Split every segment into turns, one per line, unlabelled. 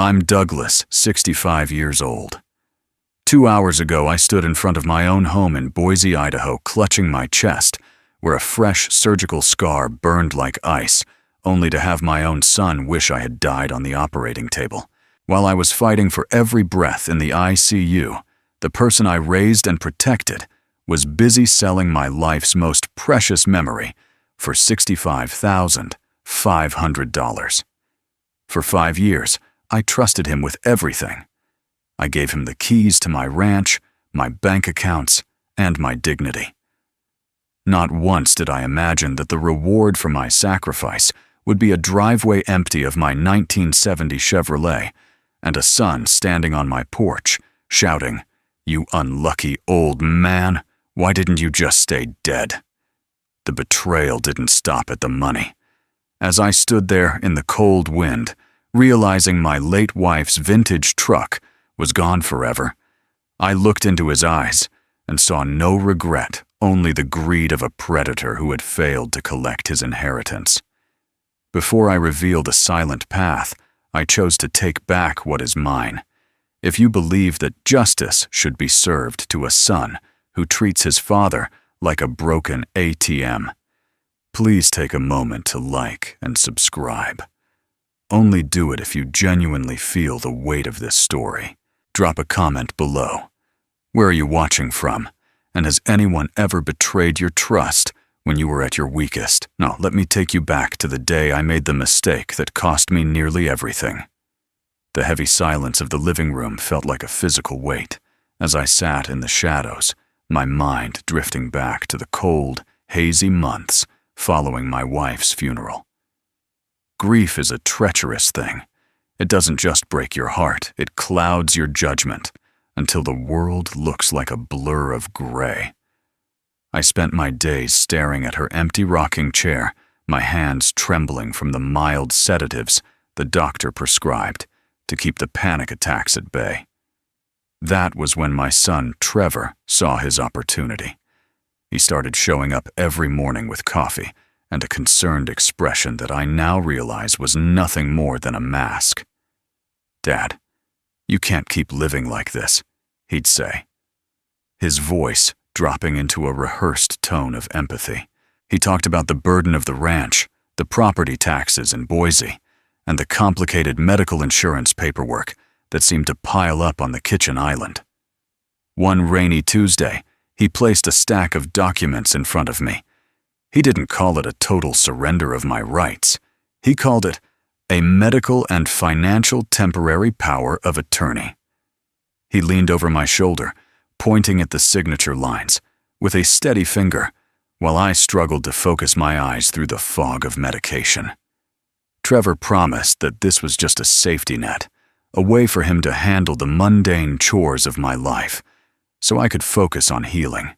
I'm Douglas, 65 years old. 2 hours ago, I stood in front of my own home in Boise, Idaho, clutching my chest, where a fresh surgical scar burned like ice, only to have my own son wish I had died on the operating table. While I was fighting for every breath in the ICU, the person I raised and protected was busy selling my life's most precious memory for $65,500. For 5 years, I trusted him with everything. I gave him the keys to my ranch, my bank accounts, and my dignity. Not once did I imagine that the reward for my sacrifice would be a driveway empty of my 1970 Chevrolet and a son standing on my porch, shouting, "You unlucky old man, why didn't you just stay dead?" The betrayal didn't stop at the money. As I stood there in the cold wind, realizing my late wife's vintage truck was gone forever, I looked into his eyes and saw no regret, only the greed of a predator who had failed to collect his inheritance. Before I revealed a silent path, I chose to take back what is mine. If you believe that justice should be served to a son who treats his father like a broken ATM, please take a moment to like and subscribe. Only do it if you genuinely feel the weight of this story. Drop a comment below. Where are you watching from? And has anyone ever betrayed your trust when you were at your weakest? No, let me take you back to the day I made the mistake that cost me nearly everything. The heavy silence of the living room felt like a physical weight as I sat in the shadows, my mind drifting back to the cold, hazy months following my wife's funeral. Grief is a treacherous thing. It doesn't just break your heart, it clouds your judgment until the world looks like a blur of gray. I spent my days staring at her empty rocking chair, my hands trembling from the mild sedatives the doctor prescribed to keep the panic attacks at bay. That was when my son, Trevor, saw his opportunity. He started showing up every morning with coffee and a concerned expression that I now realize was nothing more than a mask. "Dad, you can't keep living like this," he'd say, his voice dropping into a rehearsed tone of empathy. He talked about the burden of the ranch, the property taxes in Boise, and the complicated medical insurance paperwork that seemed to pile up on the kitchen island. One rainy Tuesday, he placed a stack of documents in front of me. He didn't call it a total surrender of my rights. He called it a medical and financial temporary power of attorney. He leaned over my shoulder, pointing at the signature lines, with a steady finger, while I struggled to focus my eyes through the fog of medication. Trevor promised that this was just a safety net, a way for him to handle the mundane chores of my life, so I could focus on healing.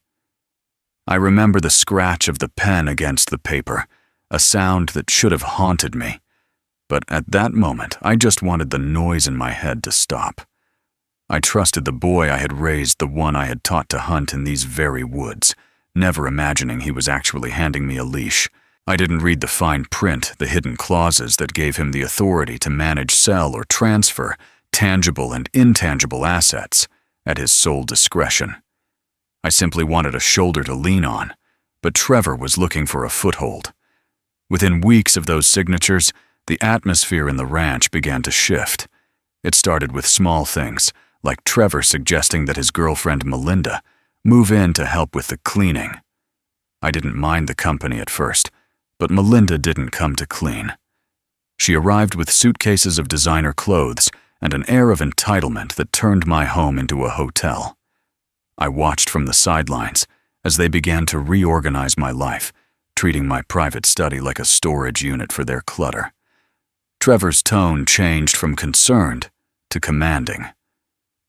I remember the scratch of the pen against the paper, a sound that should have haunted me. But at that moment, I just wanted the noise in my head to stop. I trusted the boy I had raised, the one I had taught to hunt in these very woods, never imagining he was actually handing me a leash. I didn't read the fine print, the hidden clauses that gave him the authority to manage, sell, or transfer tangible and intangible assets at his sole discretion. I simply wanted a shoulder to lean on, but Trevor was looking for a foothold. Within weeks of those signatures, the atmosphere in the ranch began to shift. It started with small things, like Trevor suggesting that his girlfriend Melinda move in to help with the cleaning. I didn't mind the company at first, but Melinda didn't come to clean. She arrived with suitcases of designer clothes and an air of entitlement that turned my home into a hotel. I watched from the sidelines as they began to reorganize my life, treating my private study like a storage unit for their clutter. Trevor's tone changed from concerned to commanding.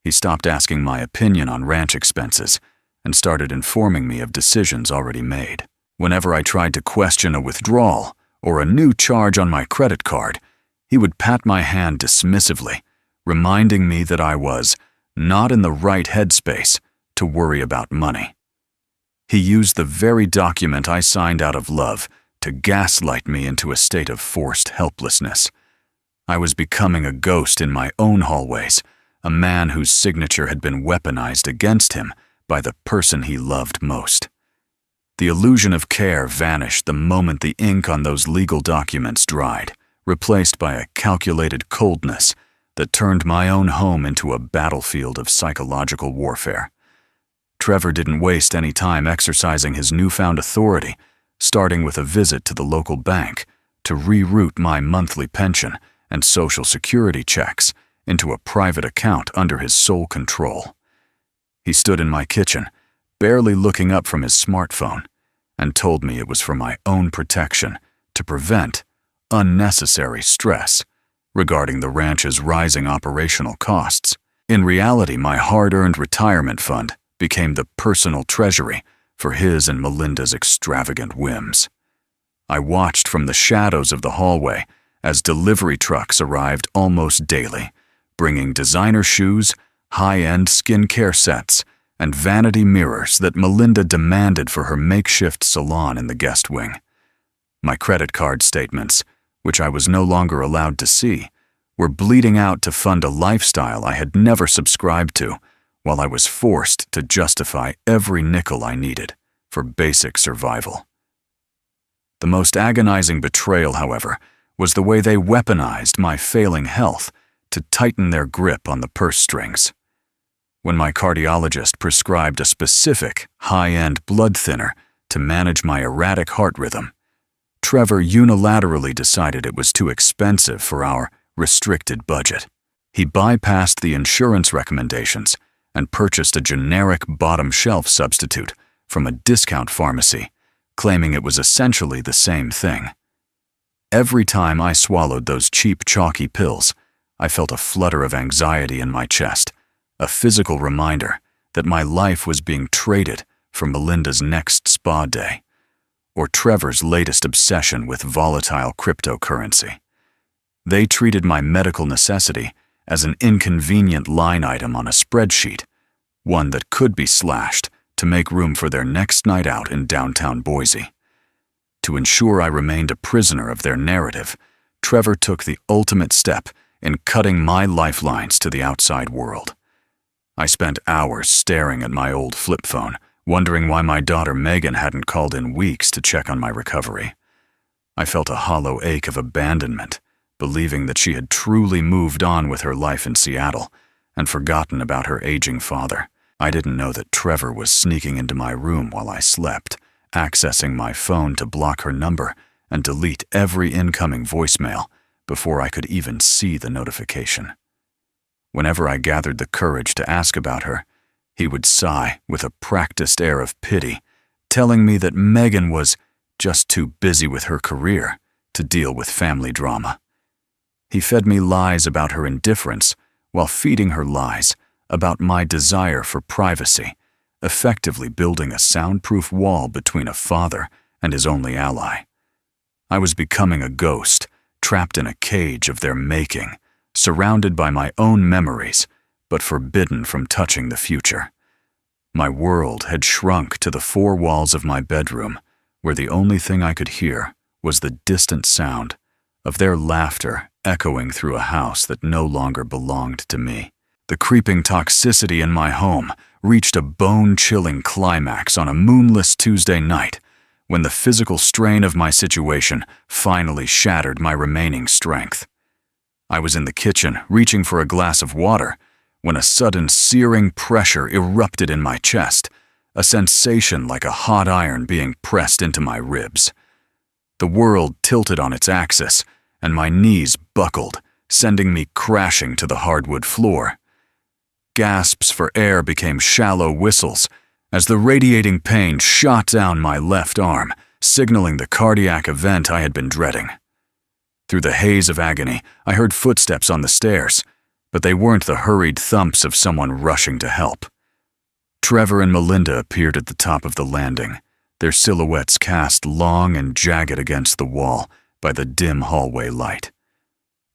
He stopped asking my opinion on ranch expenses and started informing me of decisions already made. Whenever I tried to question a withdrawal or a new charge on my credit card, he would pat my hand dismissively, reminding me that I was not in the right headspace to worry about money. He used the very document I signed out of love to gaslight me into a state of forced helplessness. I was becoming a ghost in my own hallways, a man whose signature had been weaponized against him by the person he loved most. The illusion of care vanished the moment the ink on those legal documents dried, replaced by a calculated coldness that turned my own home into a battlefield of psychological warfare. Trevor didn't waste any time exercising his newfound authority, starting with a visit to the local bank to reroute my monthly pension and Social Security checks into a private account under his sole control. He stood in my kitchen, barely looking up from his smartphone, and told me it was for my own protection to prevent unnecessary stress regarding the ranch's rising operational costs. In reality, my hard-earned retirement fund became the personal treasury for his and Melinda's extravagant whims. I watched from the shadows of the hallway as delivery trucks arrived almost daily, bringing designer shoes, high-end skincare sets, and vanity mirrors that Melinda demanded for her makeshift salon in the guest wing. My credit card statements, which I was no longer allowed to see, were bleeding out to fund a lifestyle I had never subscribed to, while I was forced to justify every nickel I needed for basic survival. The most agonizing betrayal, however, was the way they weaponized my failing health to tighten their grip on the purse strings. When my cardiologist prescribed a specific, high-end blood thinner to manage my erratic heart rhythm, Trevor unilaterally decided it was too expensive for our restricted budget. He bypassed the insurance recommendations and purchased a generic bottom-shelf substitute from a discount pharmacy, claiming it was essentially the same thing. Every time I swallowed those cheap, chalky pills, I felt a flutter of anxiety in my chest, a physical reminder that my life was being traded for Melinda's next spa day, or Trevor's latest obsession with volatile cryptocurrency. They treated my medical necessity as an inconvenient line item on a spreadsheet, one that could be slashed to make room for their next night out in downtown Boise. To ensure I remained a prisoner of their narrative, Trevor took the ultimate step in cutting my lifelines to the outside world. I spent hours staring at my old flip phone, wondering why my daughter Megan hadn't called in weeks to check on my recovery. I felt a hollow ache of abandonment, believing that she had truly moved on with her life in Seattle and forgotten about her aging father. I didn't know that Trevor was sneaking into my room while I slept, accessing my phone to block her number and delete every incoming voicemail before I could even see the notification. Whenever I gathered the courage to ask about her, he would sigh with a practiced air of pity, telling me that Megan was just too busy with her career to deal with family drama. He fed me lies about her indifference while feeding her lies about my desire for privacy, effectively building a soundproof wall between a father and his only ally. I was becoming a ghost, trapped in a cage of their making, surrounded by my own memories, but forbidden from touching the future. My world had shrunk to the four walls of my bedroom, where the only thing I could hear was the distant sound of their laughter echoing through a house that no longer belonged to me. The creeping toxicity in my home reached a bone-chilling climax on a moonless Tuesday night, when the physical strain of my situation finally shattered my remaining strength. I was in the kitchen, reaching for a glass of water, when a sudden searing pressure erupted in my chest, a sensation like a hot iron being pressed into my ribs. The world tilted on its axis, and my knees buckled, sending me crashing to the hardwood floor. Gasps for air became shallow whistles as the radiating pain shot down my left arm, signaling the cardiac event I had been dreading. Through the haze of agony, I heard footsteps on the stairs, but they weren't the hurried thumps of someone rushing to help. Trevor and Melinda appeared at the top of the landing, their silhouettes cast long and jagged against the wall by the dim hallway light.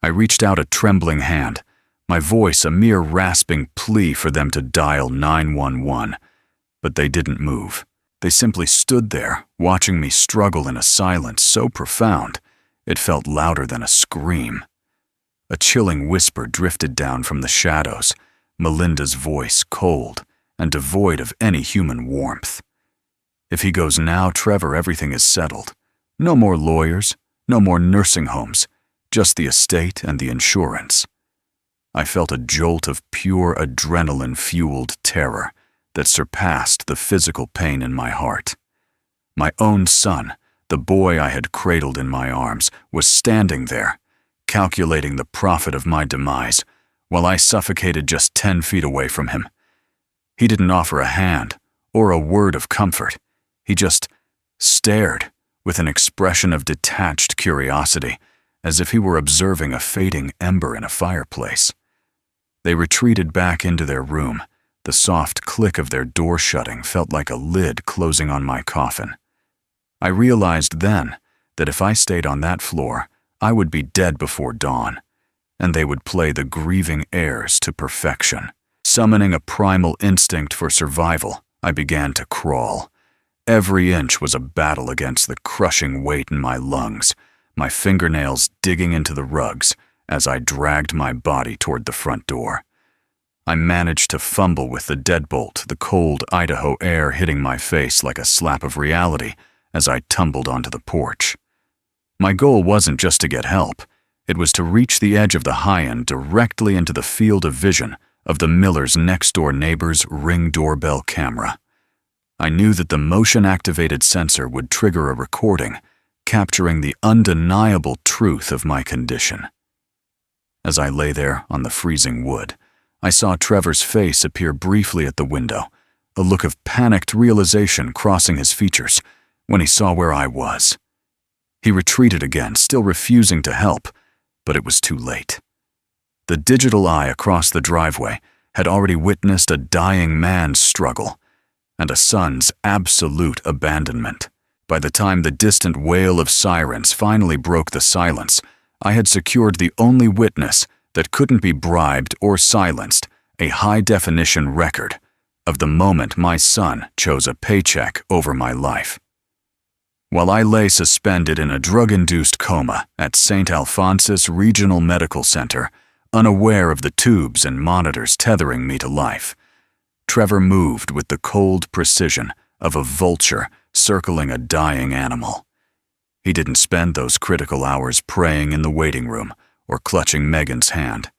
I reached out a trembling hand, my voice a mere rasping plea for them to dial 911, but they didn't move. They simply stood there, watching me struggle in a silence so profound it felt louder than a scream. A chilling whisper drifted down from the shadows, Melinda's voice cold and devoid of any human warmth. If he goes now, Trevor, everything is settled. No more lawyers, no more nursing homes, just the estate and the insurance. I felt a jolt of pure adrenaline-fueled terror that surpassed the physical pain in my heart. My own son, the boy I had cradled in my arms, was standing there, calculating the profit of my demise, while I suffocated just 10 feet away from him. He didn't offer a hand or a word of comfort. He just stared with an expression of detached curiosity, as if he were observing a fading ember in a fireplace. They retreated back into their room. The soft click of their door shutting felt like a lid closing on my coffin. I realized then that if I stayed on that floor, I would be dead before dawn, and they would play the grieving heirs to perfection. Summoning a primal instinct for survival, I began to crawl. Every inch was a battle against the crushing weight in my lungs, my fingernails digging into the rugs as I dragged my body toward the front door. I managed to fumble with the deadbolt, the cold Idaho air hitting my face like a slap of reality as I tumbled onto the porch. My goal wasn't just to get help. It was to reach the edge of the high end directly into the field of vision of the Miller's next-door neighbor's Ring doorbell camera. I knew that the motion-activated sensor would trigger a recording, capturing the undeniable truth of my condition. As I lay there on the freezing wood, I saw Trevor's face appear briefly at the window, a look of panicked realization crossing his features when he saw where I was. He retreated again, still refusing to help, but it was too late. The digital eye across the driveway had already witnessed a dying man's struggle and a son's absolute abandonment. By the time the distant wail of sirens finally broke the silence, I had secured the only witness that couldn't be bribed or silenced, a high-definition record of the moment my son chose a paycheck over my life. While I lay suspended in a drug-induced coma at St. Alphonsus Regional Medical Center, unaware of the tubes and monitors tethering me to life, Trevor moved with the cold precision of a vulture circling a dying animal. He didn't spend those critical hours praying in the waiting room or clutching Megan's hand.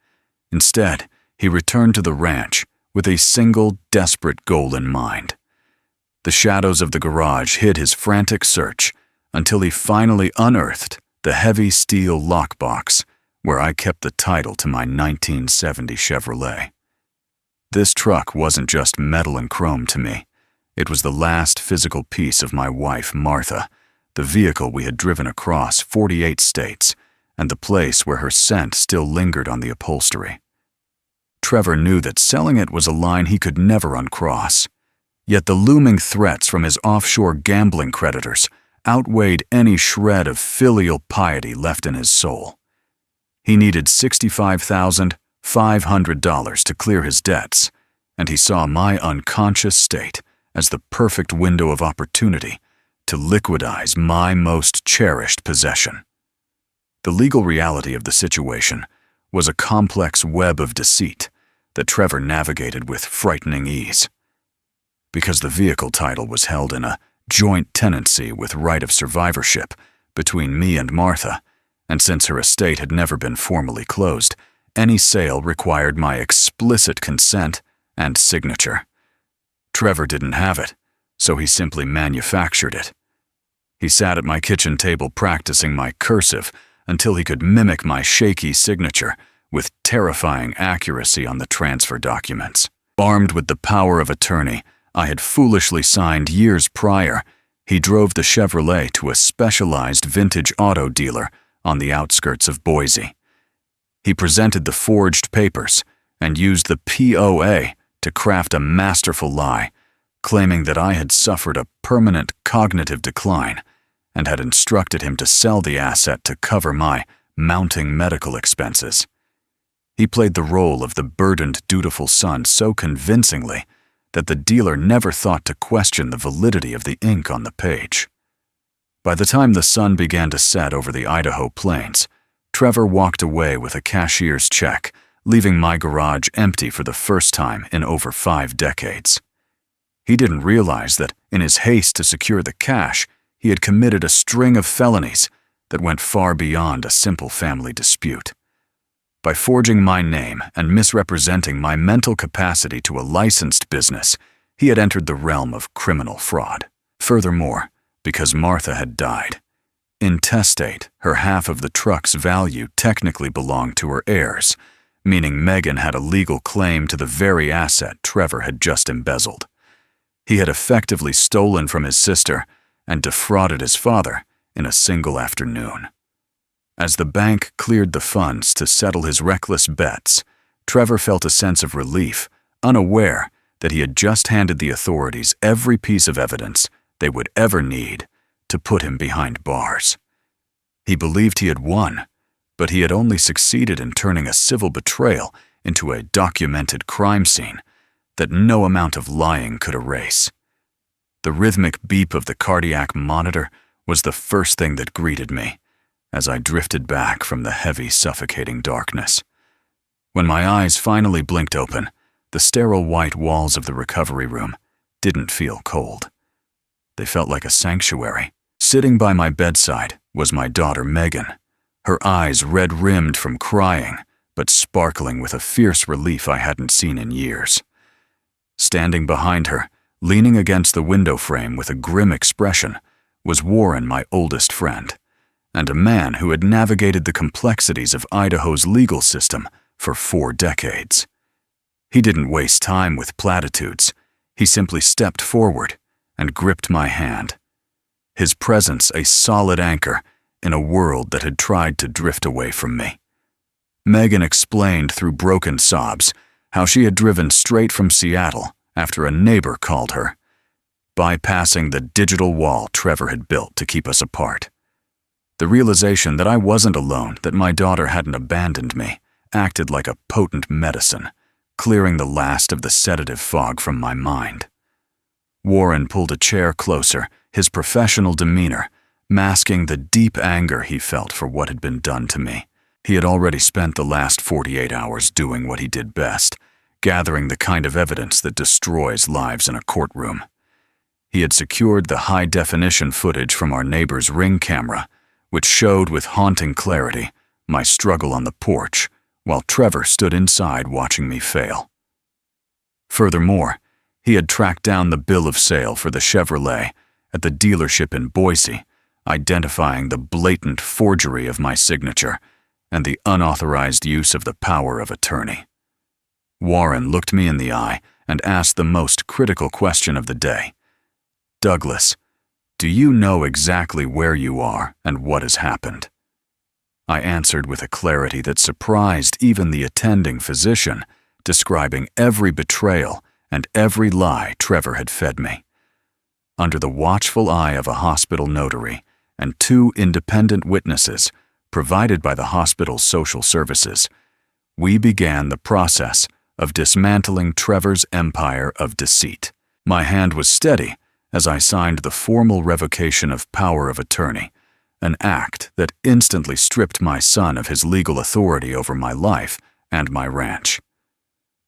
Instead, he returned to the ranch with a single desperate goal in mind. The shadows of the garage hid his frantic search until he finally unearthed the heavy steel lockbox where I kept the title to my 1970 Chevrolet. This truck wasn't just metal and chrome to me. It was the last physical piece of my wife, Martha, the vehicle we had driven across 48 states, and the place where her scent still lingered on the upholstery. Trevor knew that selling it was a line he could never uncross. Yet the looming threats from his offshore gambling creditors outweighed any shred of filial piety left in his soul. He needed $65,500 to clear his debts, and he saw my unconscious state as the perfect window of opportunity to liquidize my most cherished possession. The legal reality of the situation was a complex web of deceit that Trevor navigated with frightening ease. Because the vehicle title was held in a joint tenancy with right of survivorship between me and Martha, and since her estate had never been formally closed, any sale required my explicit consent and signature. Trevor didn't have it, so he simply manufactured it. He sat at my kitchen table practicing my cursive until he could mimic my shaky signature with terrifying accuracy on the transfer documents. Armed with the power of attorney I had foolishly signed years prior, he drove the Chevrolet to a specialized vintage auto dealer on the outskirts of Boise. He presented the forged papers and used the POA to craft a masterful lie, claiming that I had suffered a permanent cognitive decline and had instructed him to sell the asset to cover my mounting medical expenses. He played the role of the burdened, dutiful son so convincingly that the dealer never thought to question the validity of the ink on the page. By the time the sun began to set over the Idaho plains, Trevor walked away with a cashier's check, leaving my garage empty for the first time in over 5 decades. He didn't realize that, in his haste to secure the cash, he had committed a string of felonies that went far beyond a simple family dispute. By forging my name and misrepresenting my mental capacity to a licensed business, he had entered the realm of criminal fraud. Furthermore, because Martha had died, intestate, her half of the truck's value technically belonged to her heirs, meaning Megan had a legal claim to the very asset Trevor had just embezzled. He had effectively stolen from his sister and defrauded his father in a single afternoon. As the bank cleared the funds to settle his reckless bets, Trevor felt a sense of relief, unaware that he had just handed the authorities every piece of evidence they would ever need to put him behind bars. He believed he had won, but he had only succeeded in turning a civil betrayal into a documented crime scene that no amount of lying could erase. The rhythmic beep of the cardiac monitor was the first thing that greeted me as I drifted back from the heavy, suffocating darkness. When my eyes finally blinked open, the sterile white walls of the recovery room didn't feel cold. They felt like a sanctuary. Sitting by my bedside was my daughter Megan, her eyes red-rimmed from crying, but sparkling with a fierce relief I hadn't seen in years. Standing behind her, leaning against the window frame with a grim expression, was Warren, my oldest friend, and a man who had navigated the complexities of Idaho's legal system for 4 decades. He didn't waste time with platitudes. He simply stepped forward and gripped my hand, his presence a solid anchor in a world that had tried to drift away from me. Megan explained through broken sobs how she had driven straight from Seattle after a neighbor called her, bypassing the digital wall Trevor had built to keep us apart. The realization that I wasn't alone, that my daughter hadn't abandoned me, acted like a potent medicine, clearing the last of the sedative fog from my mind. Warren pulled a chair closer, his professional demeanor masking the deep anger he felt for what had been done to me. He had already spent the last 48 hours doing what he did best, gathering the kind of evidence that destroys lives in a courtroom. He had secured the high-definition footage from our neighbor's Ring camera, which showed with haunting clarity my struggle on the porch while Trevor stood inside watching me fail. Furthermore, he had tracked down the bill of sale for the Chevrolet at the dealership in Boise, identifying the blatant forgery of my signature and the unauthorized use of the power of attorney. Warren looked me in the eye and asked the most critical question of the day. "Douglas, do you know exactly where you are and what has happened?" I answered with a clarity that surprised even the attending physician, describing every betrayal and every lie Trevor had fed me. Under the watchful eye of a hospital notary and 2 independent witnesses provided by the hospital's social services, we began the process of dismantling Trevor's empire of deceit. My hand was steady as I signed the formal revocation of power of attorney, an act that instantly stripped my son of his legal authority over my life and my ranch.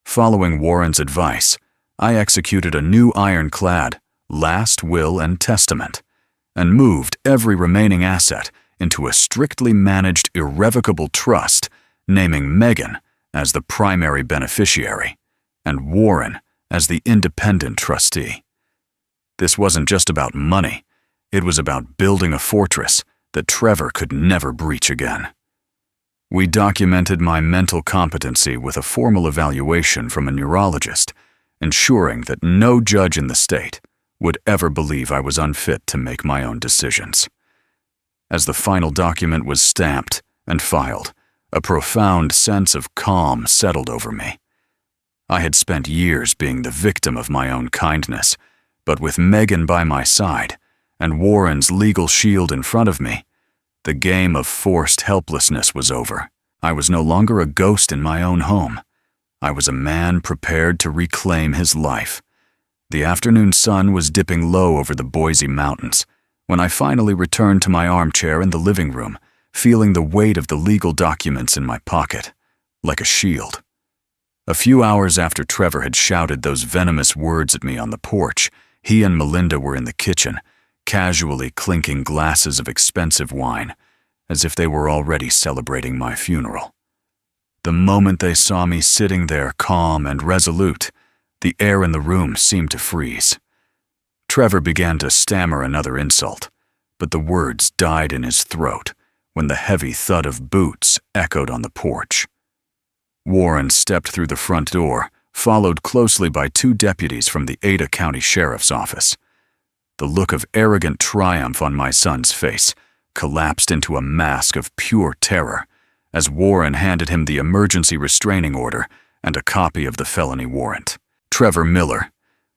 Following Warren's advice, I executed a new ironclad last will and testament, and moved every remaining asset into a strictly managed irrevocable trust, naming Megan as the primary beneficiary and Warren as the independent trustee. This wasn't just about money, it was about building a fortress that Trevor could never breach again. We documented my mental competency with a formal evaluation from a neurologist, ensuring that no judge in the state would ever believe I was unfit to make my own decisions. As the final document was stamped and filed, a profound sense of calm settled over me. I had spent years being the victim of my own kindness, but with Megan by my side and Warren's legal shield in front of me, the game of forced helplessness was over. I was no longer a ghost in my own home. I was a man prepared to reclaim his life. The afternoon sun was dipping low over the Boise mountains when I finally returned to my armchair in the living room, feeling the weight of the legal documents in my pocket, like a shield. A few hours after Trevor had shouted those venomous words at me on the porch, he and Melinda were in the kitchen, casually clinking glasses of expensive wine, as if they were already celebrating my funeral. The moment they saw me sitting there calm and resolute, the air in the room seemed to freeze. Trevor began to stammer another insult, but the words died in his throat when the heavy thud of boots echoed on the porch. Warren stepped through the front door, followed closely by 2 deputies from the Ada County Sheriff's Office. The look of arrogant triumph on my son's face collapsed into a mask of pure terror as Warren handed him the emergency restraining order and a copy of the felony warrant. "Trevor Miller,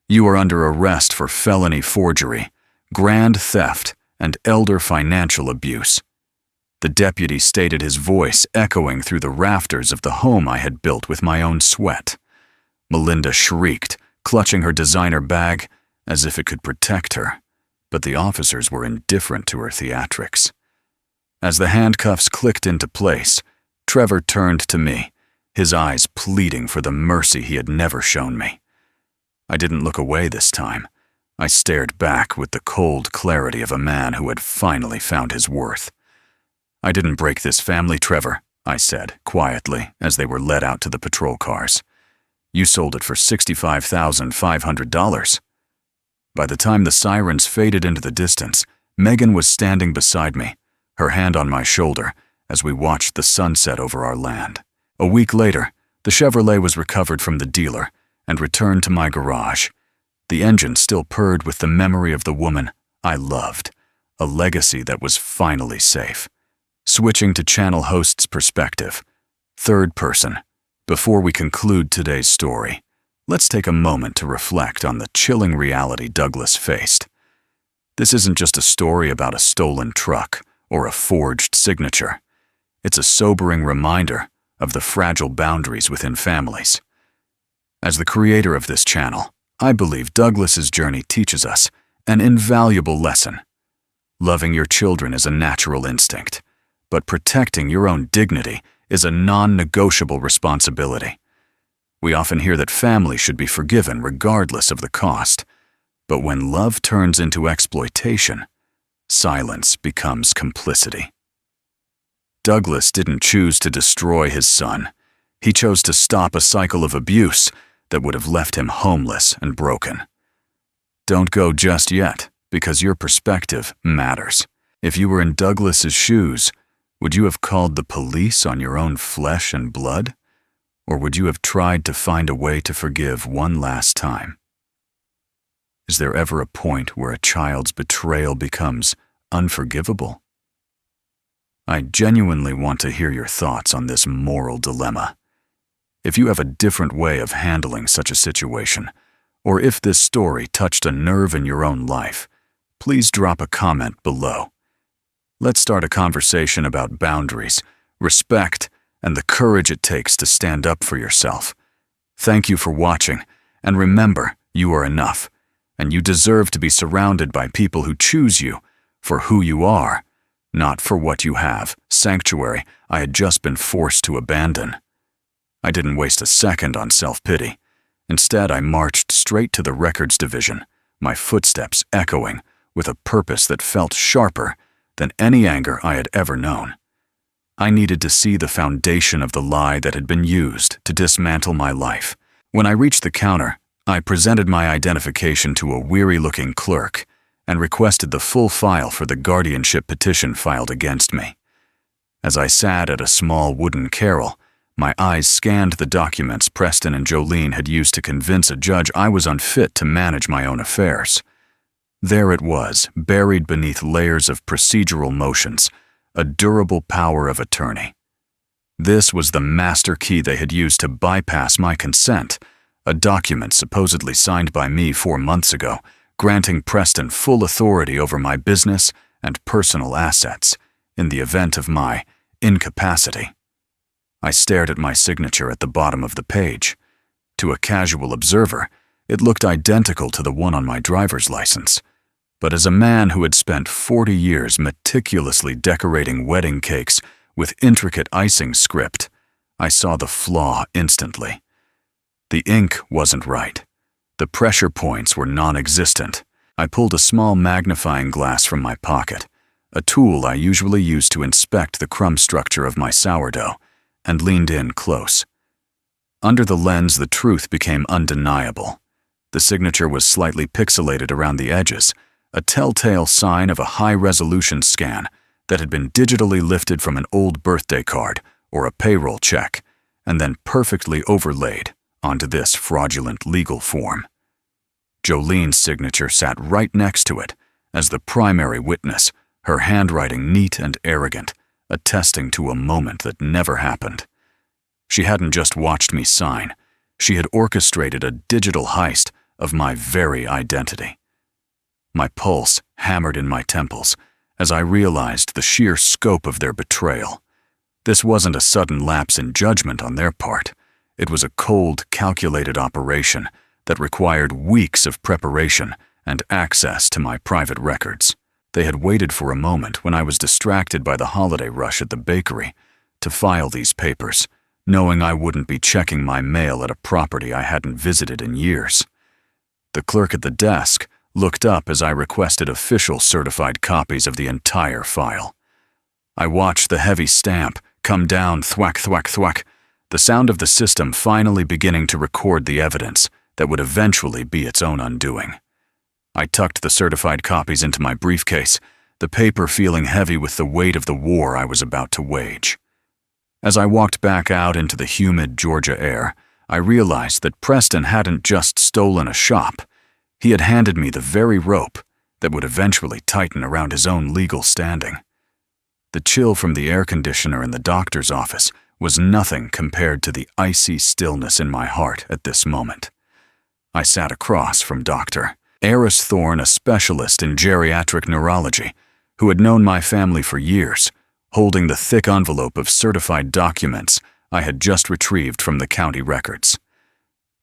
you are under arrest for felony forgery, grand theft, and elder financial abuse." The deputy stated, his voice echoing through the rafters of the home I had built with my own sweat. Melinda shrieked, clutching her designer bag as if it could protect her, but the officers were indifferent to her theatrics. As the handcuffs clicked into place, Trevor turned to me, his eyes pleading for the mercy he had never shown me. I didn't look away this time. I stared back with the cold clarity of a man who had finally found his worth. "I didn't break this family, Trevor," I said quietly as they were led out to the patrol cars. "You sold it for $65,500. By the time the sirens faded into the distance, Megan was standing beside me, her hand on my shoulder, as we watched the sunset over our land. A week later, the Chevrolet was recovered from the dealer and returned to my garage. The engine still purred with the memory of the woman I loved, a legacy that was finally safe. Switching to channel host's perspective, third person, before we conclude today's story, let's take a moment to reflect on the chilling reality Douglas faced. This isn't just a story about a stolen truck or a forged signature. It's a sobering reminder of the fragile boundaries within families. As the creator of this channel, I believe Douglas's journey teaches us an invaluable lesson. Loving your children is a natural instinct, but protecting your own dignity is a non-negotiable responsibility. We often hear that family should be forgiven regardless of the cost, but when love turns into exploitation, silence becomes complicity. Douglas didn't choose to destroy his son. He chose to stop a cycle of abuse that would have left him homeless and broken. Don't go just yet, because your perspective matters. If you were in Douglas's shoes, would you have called the police on your own flesh and blood? Or would you have tried to find a way to forgive one last time? Is there ever a point where a child's betrayal becomes unforgivable? I genuinely want to hear your thoughts on this moral dilemma. If you have a different way of handling such a situation, or if this story touched a nerve in your own life, please drop a comment below. Let's start a conversation about boundaries, respect, and the courage it takes to stand up for yourself. Thank you for watching, and remember, you are enough, and you deserve to be surrounded by people who choose you for who you are, not for what you have, sanctuary I had just been forced to abandon. I didn't waste a second on self-pity. Instead, I marched straight to the records division, my footsteps echoing with a purpose that felt sharper than any anger I had ever known. I needed to see the foundation of the lie that had been used to dismantle my life. When I reached the counter, I presented my identification to a weary-looking clerk and requested the full file for the guardianship petition filed against me. As I sat at a small wooden carrel, my eyes scanned the documents Preston and Jolene had used to convince a judge I was unfit to manage my own affairs. There it was, buried beneath layers of procedural motions, a durable power of attorney. This was the master key they had used to bypass my consent, a document supposedly signed by me 4 months ago, granting Preston full authority over my business and personal assets in the event of my incapacity. I stared at my signature at the bottom of the page. To a casual observer, it looked identical to the one on my driver's license. But as a man who had spent 40 years meticulously decorating wedding cakes with intricate icing script, I saw the flaw instantly. The ink wasn't right. The pressure points were non-existent. I pulled a small magnifying glass from my pocket, a tool I usually use to inspect the crumb structure of my sourdough, and leaned in close. Under the lens, the truth became undeniable. The signature was slightly pixelated around the edges, a telltale sign of a high-resolution scan that had been digitally lifted from an old birthday card or a payroll check, and then perfectly overlaid onto this fraudulent legal form. Jolene's signature sat right next to it as the primary witness, her handwriting neat and arrogant, attesting to a moment that never happened. She hadn't just watched me sign, she had orchestrated a digital heist of my very identity. My pulse hammered in my temples as I realized the sheer scope of their betrayal. This wasn't a sudden lapse in judgment on their part. It was a cold, calculated operation that required weeks of preparation and access to my private records. They had waited for a moment when I was distracted by the holiday rush at the bakery to file these papers, knowing I wouldn't be checking my mail at a property I hadn't visited in years. The clerk at the desk looked up as I requested official certified copies of the entire file. I watched the heavy stamp come down, thwack, thwack, thwack, the sound of the system finally beginning to record the evidence that would eventually be its own undoing. I tucked the certified copies into my briefcase, the paper feeling heavy with the weight of the war I was about to wage. As I walked back out into the humid Georgia air, I realized that Preston hadn't just stolen a shop. He had handed me the very rope that would eventually tighten around his own legal standing. The chill from the air conditioner in the doctor's office was nothing compared to the icy stillness in my heart at this moment. I sat across from Dr. Eris Thorne, a specialist in geriatric neurology, who had known my family for years, holding the thick envelope of certified documents I had just retrieved from the county records.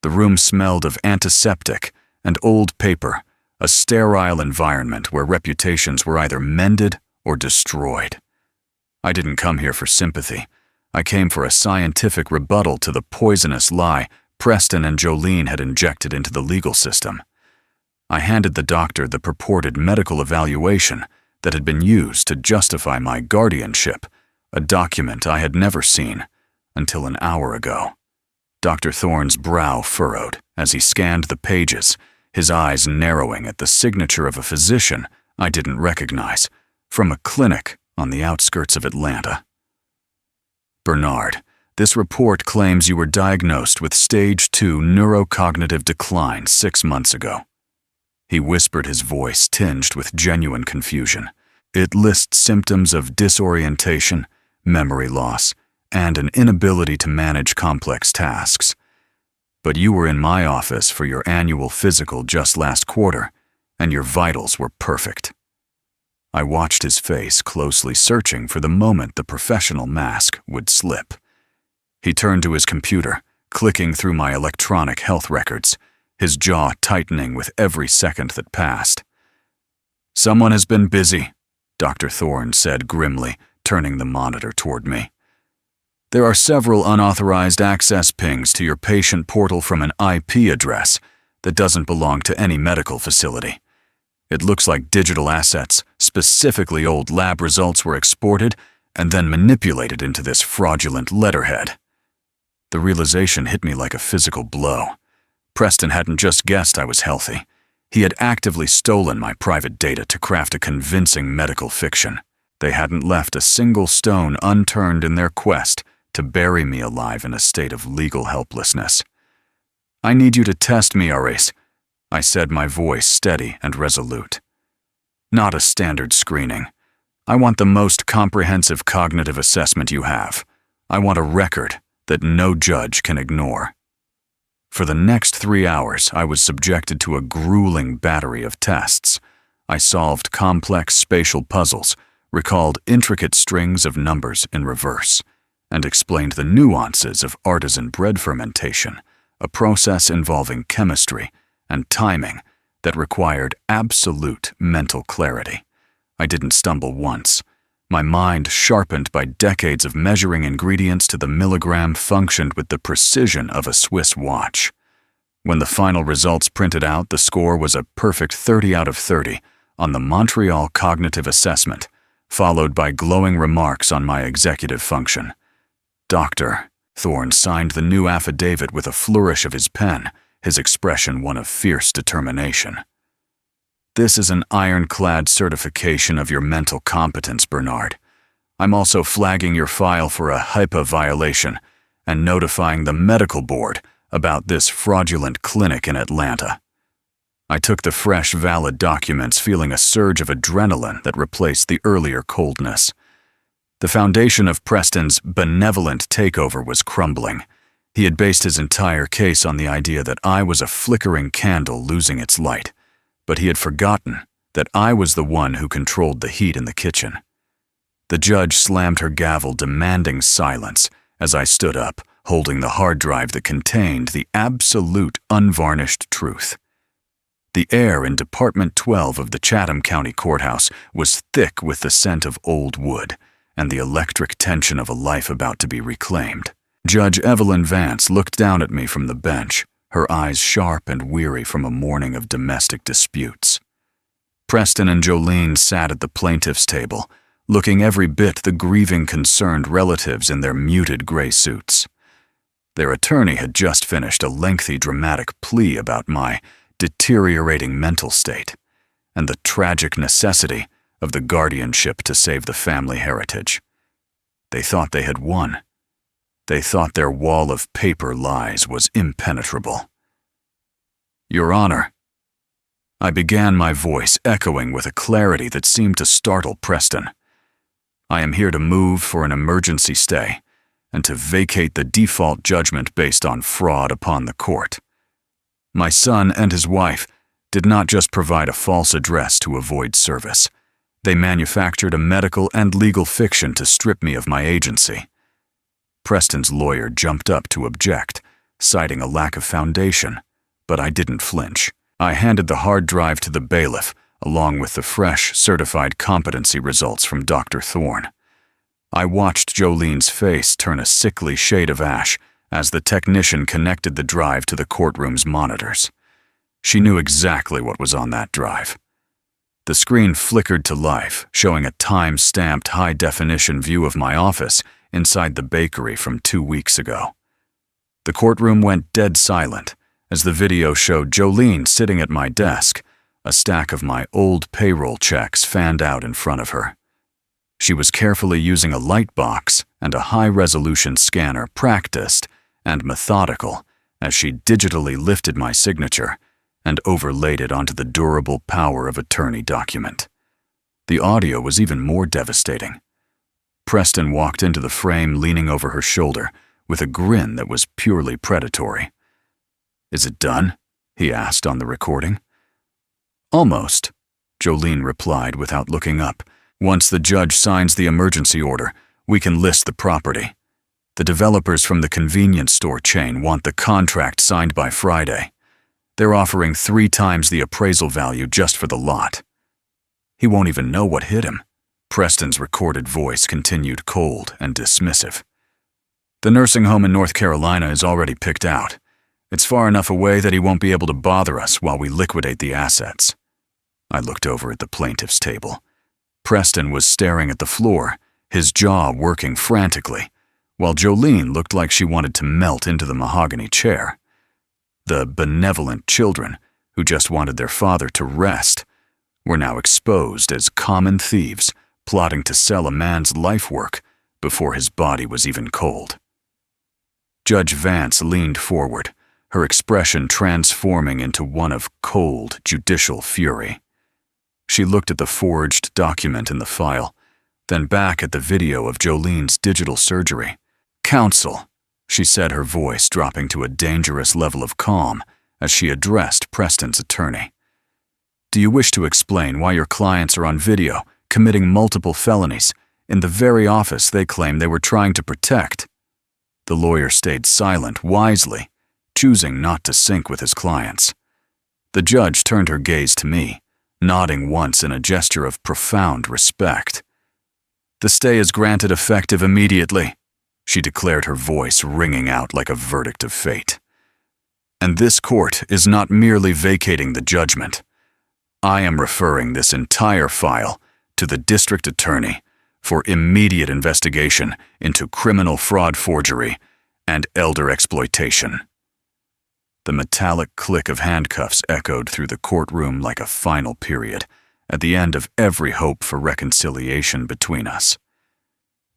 The room smelled of antiseptic and old paper, a sterile environment where reputations were either mended or destroyed. I didn't come here for sympathy. I came for a scientific rebuttal to the poisonous lie Preston and Jolene had injected into the legal system. I handed the doctor the purported medical evaluation that had been used to justify my guardianship, a document I had never seen until an hour ago. Dr. Thorne's brow furrowed as he scanned the pages, his eyes narrowing at the signature of a physician I didn't recognize, from a clinic on the outskirts of Atlanta. Bernard, this report claims you were diagnosed with stage 2 neurocognitive decline 6 months ago. He whispered, his voice tinged with genuine confusion. It lists symptoms of disorientation, memory loss, and an inability to manage complex tasks. But you were in my office for your annual physical just last quarter, and your vitals were perfect. I watched his face closely, searching for the moment the professional mask would slip. He turned to his computer, clicking through my electronic health records, his jaw tightening with every second that passed. "Someone has been busy," Dr. Thorne said grimly, turning the monitor toward me. "There are several unauthorized access pings to your patient portal from an IP address that doesn't belong to any medical facility. It looks like digital assets, specifically old lab results, were exported and then manipulated into this fraudulent letterhead." The realization hit me like a physical blow. Preston hadn't just guessed I was healthy. He had actively stolen my private data to craft a convincing medical fiction. They hadn't left a single stone unturned in their quest to bury me alive in a state of legal helplessness. "I need you to test me, Ares," I said, my voice steady and resolute. "Not a standard screening. I want the most comprehensive cognitive assessment you have. I want a record that no judge can ignore." For the next 3 hours, I was subjected to a grueling battery of tests. I solved complex spatial puzzles, recalled intricate strings of numbers in reverse, and explained the nuances of artisan bread fermentation, a process involving chemistry and timing that required absolute mental clarity. I didn't stumble once. My mind, sharpened by decades of measuring ingredients to the milligram, functioned with the precision of a Swiss watch. When the final results printed out, the score was a perfect 30 out of 30 on the Montreal Cognitive Assessment, followed by glowing remarks on my executive function. Dr. Thorne signed the new affidavit with a flourish of his pen, his expression one of fierce determination. This is an ironclad certification of your mental competence, Bernard. I'm also flagging your file for a HIPAA violation and notifying the medical board about this fraudulent clinic in Atlanta. I took the fresh, valid documents, feeling a surge of adrenaline that replaced the earlier coldness. The foundation of Preston's benevolent takeover was crumbling. He had based his entire case on the idea that I was a flickering candle losing its light, but he had forgotten that I was the one who controlled the heat in the kitchen. The judge slammed her gavel, demanding silence, as I stood up, holding the hard drive that contained the absolute, unvarnished truth. The air in Department 12 of the Chatham County Courthouse was thick with the scent of old wood and the electric tension of a life about to be reclaimed. Judge Evelyn Vance looked down at me from the bench, her eyes sharp and weary from a morning of domestic disputes. Preston and Jolene sat at the plaintiff's table, looking every bit the grieving, concerned relatives in their muted gray suits. Their attorney had just finished a lengthy, dramatic plea about my deteriorating mental state and the tragic necessity of the guardianship to save the family heritage. They thought they had won. They thought their wall of paper lies was impenetrable. Your Honor, I began, my voice echoing with a clarity that seemed to startle Preston. I am here to move for an emergency stay and to vacate the default judgment based on fraud upon the court. My son and his wife did not just provide a false address to avoid service. They manufactured a medical and legal fiction to strip me of my agency. Preston's lawyer jumped up to object, citing a lack of foundation, but I didn't flinch. I handed the hard drive to the bailiff, along with the fresh, certified competency results from Dr. Thorne. I watched Jolene's face turn a sickly shade of ash as the technician connected the drive to the courtroom's monitors. She knew exactly what was on that drive. The screen flickered to life, showing a time-stamped high-definition view of my office inside the bakery from 2 weeks ago. The courtroom went dead silent as the video showed Jolene sitting at my desk, a stack of my old payroll checks fanned out in front of her. She was carefully using a light box and a high-resolution scanner, practiced and methodical, as she digitally lifted my signature and overlaid it onto the durable power of attorney document. The audio was even more devastating. Preston walked into the frame, leaning over her shoulder with a grin that was purely predatory. "Is it done?" he asked on the recording. "Almost," Jolene replied without looking up. "Once the judge signs the emergency order, we can list the property. The developers from the convenience store chain want the contract signed by Friday. They're offering 3 times the appraisal value just for the lot." "He won't even know what hit him." Preston's recorded voice continued cold and dismissive. "The nursing home in North Carolina is already picked out. It's far enough away that he won't be able to bother us while we liquidate the assets." I looked over at the plaintiff's table. Preston was staring at the floor, his jaw working frantically, while Jolene looked like she wanted to melt into the mahogany chair. The benevolent children, who just wanted their father to rest, were now exposed as common thieves plotting to sell a man's life work before his body was even cold. Judge Vance leaned forward, her expression transforming into one of cold, judicial fury. She looked at the forged document in the file, then back at the video of Jolene's digital surgery. "Counsel," she said, her voice dropping to a dangerous level of calm as she addressed Preston's attorney. "Do you wish to explain why your clients are on video committing multiple felonies in the very office they claim they were trying to protect?" The lawyer stayed silent wisely, choosing not to sync with his clients. The judge turned her gaze to me, nodding once in a gesture of profound respect. "The stay is granted effective immediately," she declared, her voice ringing out like a verdict of fate. "And this court is not merely vacating the judgment. I am referring this entire file to the district attorney for immediate investigation into criminal fraud, forgery, and elder exploitation." The metallic click of handcuffs echoed through the courtroom like a final period, at the end of every hope for reconciliation between us.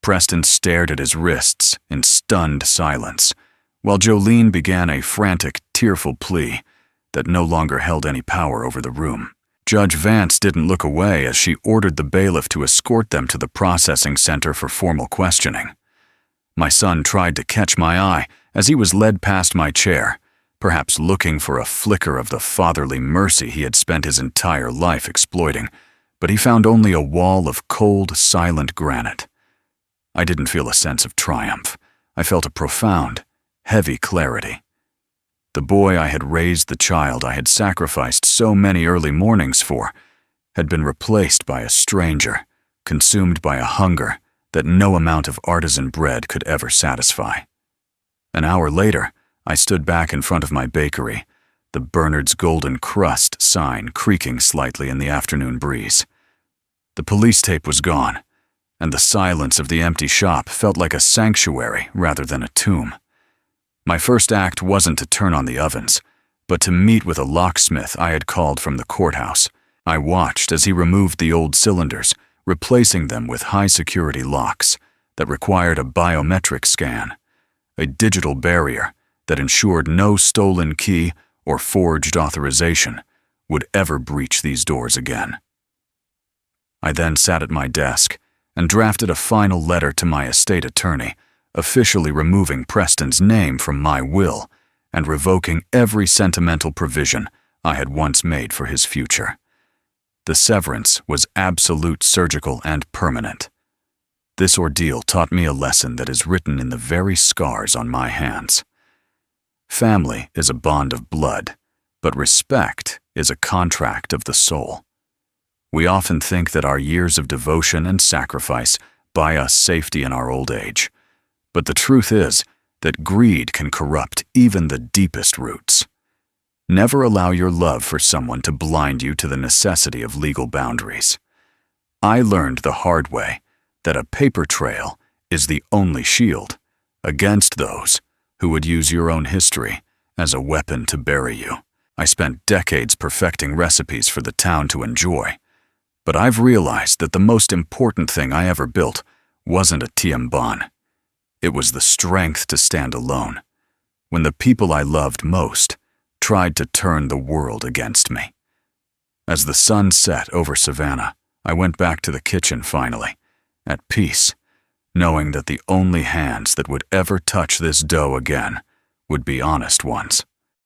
Preston stared at his wrists in stunned silence, while Jolene began a frantic, tearful plea that no longer held any power over the room. Judge Vance didn't look away as she ordered the bailiff to escort them to the processing center for formal questioning. My son tried to catch my eye as he was led past my chair, perhaps looking for a flicker of the fatherly mercy he had spent his entire life exploiting, but he found only a wall of cold, silent granite. I didn't feel a sense of triumph. I felt a profound, heavy clarity. The boy I had raised, the child I had sacrificed so many early mornings for, had been replaced by a stranger, consumed by a hunger that no amount of artisan bread could ever satisfy. An hour later, I stood back in front of my bakery, the Bernard's Golden Crust sign creaking slightly in the afternoon breeze. The police tape was gone, and the silence of the empty shop felt like a sanctuary rather than a tomb. My first act wasn't to turn on the ovens, but to meet with a locksmith I had called from the courthouse. I watched as he removed the old cylinders, replacing them with high-security locks that required a biometric scan, a digital barrier that ensured no stolen key or forged authorization would ever breach these doors again. I then sat at my desk and drafted a final letter to my estate attorney, officially removing Preston's name from my will and revoking every sentimental provision I had once made for his future. The severance was absolute, surgical, and permanent. This ordeal taught me a lesson that is written in the very scars on my hands. Family is a bond of blood, but respect is a contract of the soul. We often think that our years of devotion and sacrifice buy us safety in our old age, but the truth is that greed can corrupt even the deepest roots. Never allow your love for someone to blind you to the necessity of legal boundaries. I learned the hard way that a paper trail is the only shield against those who would use your own history as a weapon to bury you. I spent decades perfecting recipes for the town to enjoy, but I've realized that the most important thing I ever built wasn't a tiambon. It was the strength to stand alone when the people I loved most tried to turn the world against me. As the sun set over Savannah, I went back to the kitchen finally, at peace, knowing that the only hands that would ever touch this dough again would be honest ones.